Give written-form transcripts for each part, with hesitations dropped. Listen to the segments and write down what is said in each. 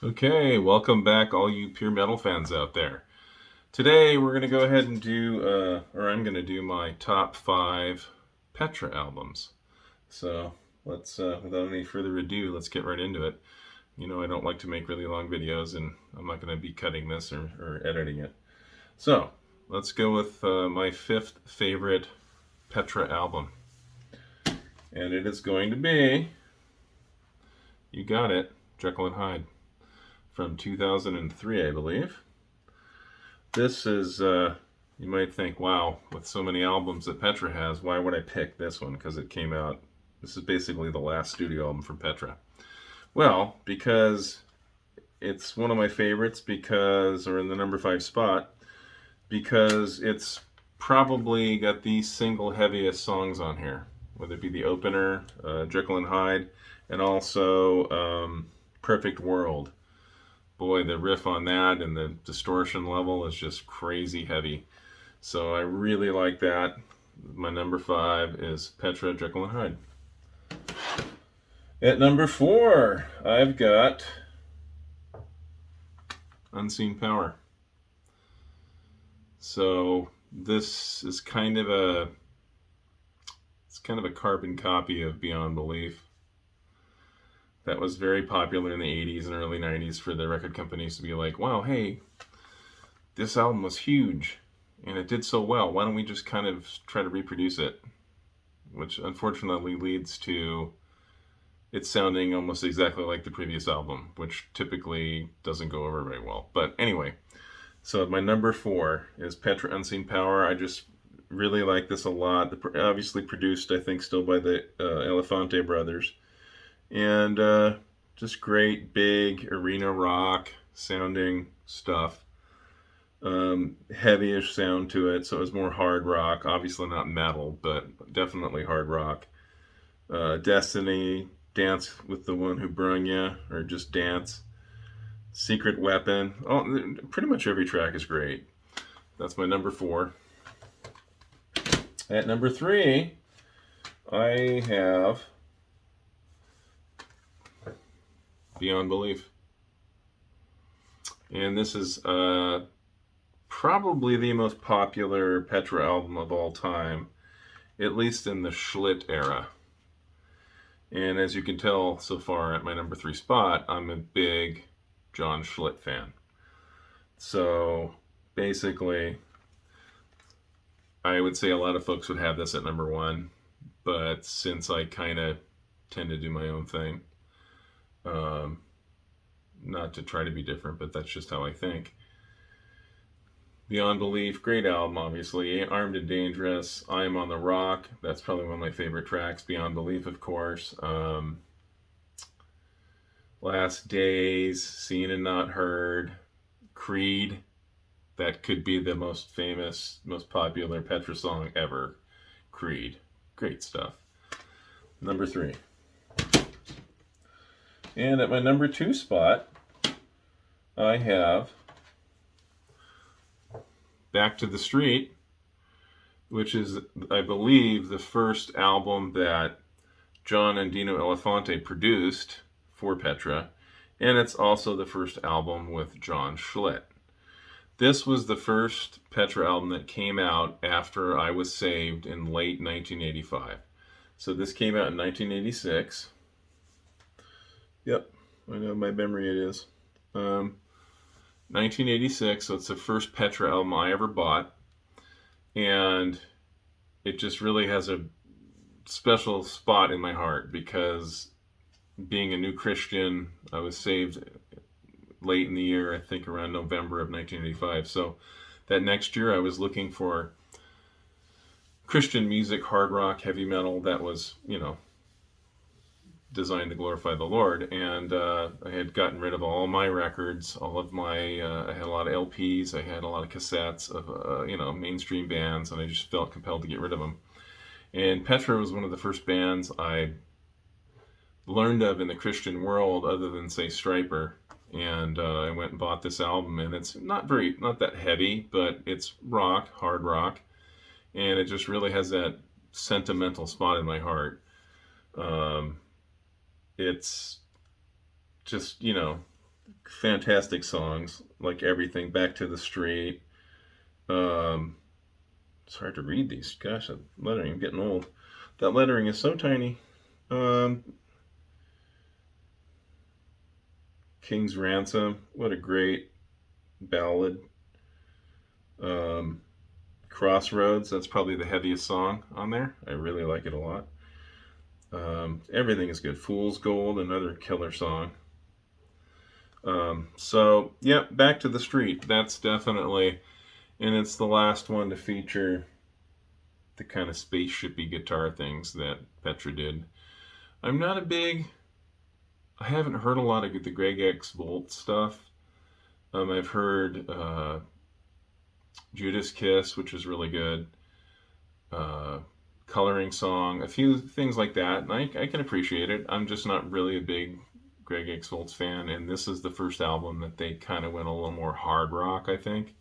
Okay, welcome back, all you pure metal fans out there. Today we're going to go ahead and I'm going to do my top 5 Petra albums. So let's, without any further ado, let's get right into it. You know, I don't like to make really long videos, and I'm not going to be cutting this or editing it. So let's go with my 5th favorite Petra album. And it is going to be, you got it, Jekyll and Hyde, from 2003, I believe. This is, you might think, wow, with so many albums that Petra has, why would I pick this one? Because it came out, this is basically the last studio album from Petra. Well, because it's one of my favorites, or in the number 5 spot, because it's probably got the single heaviest songs on here, whether it be the opener, Jekyll and Hyde, and also Perfect World. Boy, the riff on that and the distortion level is just crazy heavy. So I really like that. My number 5 is Petra, Jekyll and Hyde. At number 4, I've got Unseen Power. So this is kind of a carbon copy of Beyond Belief. That was very popular in the 80s and early 90s for the record companies to be like, wow, hey, this album was huge and it did so well. Why don't we just kind of try to reproduce it? Which unfortunately leads to it sounding almost exactly like the previous album, which typically doesn't go over very well. But anyway, so my number 4 is Petra, Unseen Power. I just really like this a lot. Obviously produced, I think, still by the Elefante brothers. And just great big arena rock sounding stuff. Heavyish sound to it, so it was more hard rock. Obviously not metal, but definitely hard rock. Destiny, Dance with the One Who Brung Ya, or just Dance. Secret Weapon. Oh, pretty much every track is great. That's my number 4. At number 3, I have Beyond Belief. And this is probably the most popular Petra album of all time, at least in the Schlitt era. And as you can tell so far at my number 3 spot, I'm a big John Schlitt fan. So basically, I would say a lot of folks would have this at number 1, but since I kind of tend to do my own thing, not to try to be different, but that's just how I think. Beyond Belief, great album, obviously. Armed and Dangerous, I Am on the Rock, that's probably one of my favorite tracks. Beyond Belief, of course. Last Days, Seen and Not Heard. Creed, that could be the most famous, most popular Petra song ever. Creed, great stuff. Number 3. And at my number 2 spot, I have Back to the Street, which is, I believe, the first album that John and Dino Elefante produced for Petra, and it's also the first album with John Schlitt. This was the first Petra album that came out after I Was Saved in late 1985. So this came out in 1986. Yep, I know my memory it is. 1986, so it's the first Petra album I ever bought. And it just really has a special spot in my heart because being a new Christian, I was saved late in the year, I think around November of 1985. So that next year I was looking for Christian music, hard rock, heavy metal that was, designed to glorify the Lord. And I had gotten rid of all my records, all of my, I had a lot of LPs, I had a lot of cassettes of, mainstream bands, and I just felt compelled to get rid of them. And Petra was one of the first bands I learned of in the Christian world, other than, say, Stryper. And I went and bought this album, and it's not that heavy, but it's rock, hard rock, and it just really has that sentimental spot in my heart. It's just, fantastic songs, like everything. Back to the Street. Um, it's hard to read these. Gosh, that lettering, I'm getting old. That lettering is so tiny. Um, King's Ransom. What a great ballad. Um, Crossroads. That's probably the heaviest song on there. I really like it a lot. Everything is good. Fool's Gold, another killer song. So, yeah, Back to the Street. That's definitely, and it's the last one to feature the kind of spaceshipy guitar things that Petra did. I'm not a big, I haven't heard a lot of the Greg X Volt stuff. I've heard Judas Kiss, which is really good. Uh, Coloring Song, a few things like that, and I can appreciate it. I'm just not really a big Greg X Volts fan, and this is the first album that they kind of went a little more hard rock, I think.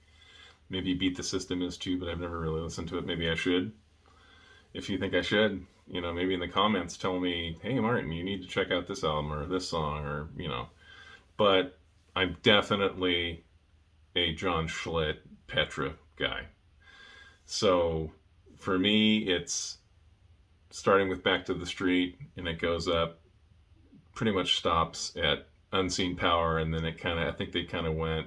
Maybe Beat the System is too, but I've never really listened to it. Maybe I should. If you think I should, maybe in the comments tell me, hey, Martin, you need to check out this album or this song or. But I'm definitely a John Schlitt Petra guy. So for me, it's starting with Back to the Street, and it goes up, pretty much stops at Unseen Power, and then I think they kind of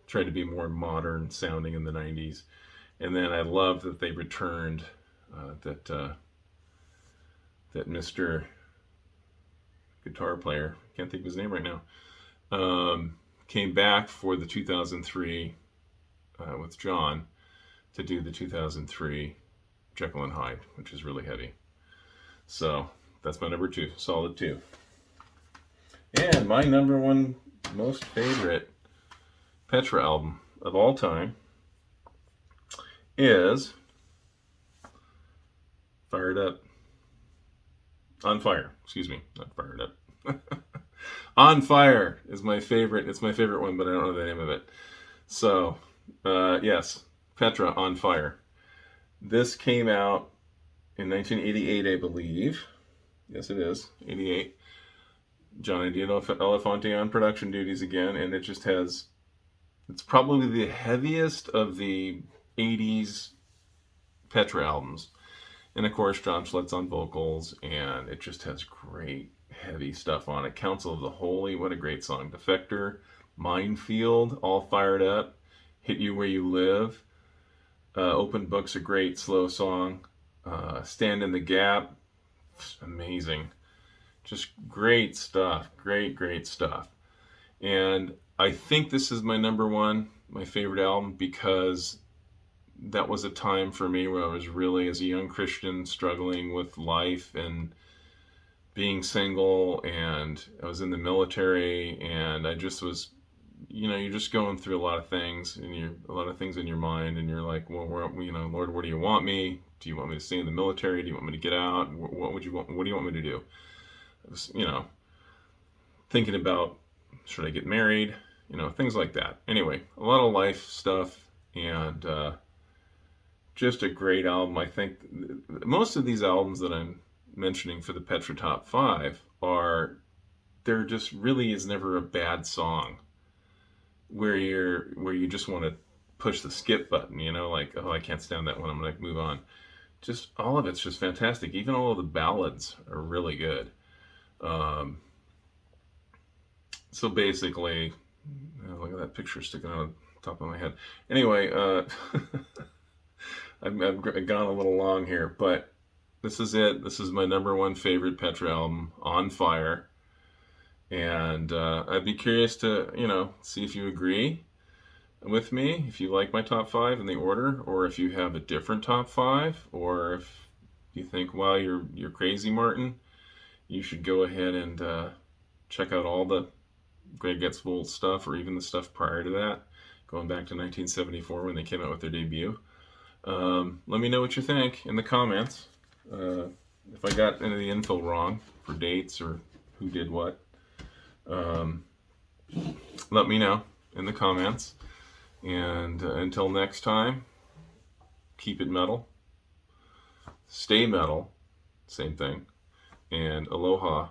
tried to be more modern sounding in the 90s. And then I love that they returned that Mr. guitar player, can't think of his name right now, came back for the 2003 with John to do the 2003 Jekyll and Hyde, which is really heavy. So that's my number 2, solid 2. And my number 1 most favorite Petra album of all time is Fired Up. On Fire, excuse me, not Fired Up. On Fire is my favorite. It's my favorite one, but I don't know the name of it. So, yes, Petra, On Fire. This came out in 1988, I believe. Yes, it is, 88. Johnny D. Elefante on production duties again, and it just has, it's probably the heaviest of the 80s Petra albums. And of course, John Schlitt's on vocals, and it just has great heavy stuff on it. Council of the Holy, what a great song. Defector, Minefield, All Fired Up, Hit You Where You Live. Open Book's a great slow song. Stand in the Gap, amazing. Just great stuff. Great stuff. And I think this is my number 1, my favorite album, because that was a time for me where I was really, as a young Christian, struggling with life and being single, and I was in the military, and I just was, you're just going through a lot of things, and a lot of things in your mind, and you're like, well, Lord, where do you want me? Do you want me to stay in the military? Do you want me to get out? What do you want me to do? I was, thinking about, should I get married? Things like that. Anyway, a lot of life stuff, and just a great album. I think most of these albums that I'm mentioning for the Petra Top 5 there just really is never a bad song where you just want to push the skip button, like, oh, I can't stand that one, I'm going to move on. Just all of it's just fantastic. Even all of the ballads are really good. So basically, look at that picture sticking out of the top of my head. Anyway, I've gone a little long here, but this is it. This is my number 1 favorite Petra album, On Fire. And I'd be curious to, see if you agree with me, if you like my top 5 in the order, or if you have a different top 5, or if you think, wow, you're crazy, Martin, you should go ahead and check out all the Greg Gets Volt stuff, or even the stuff prior to that, going back to 1974 when they came out with their debut. Let me know what you think in the comments. If I got any of the info wrong for dates or who did what, let me know in the comments. And until next time, keep it metal, stay metal, same thing, and aloha.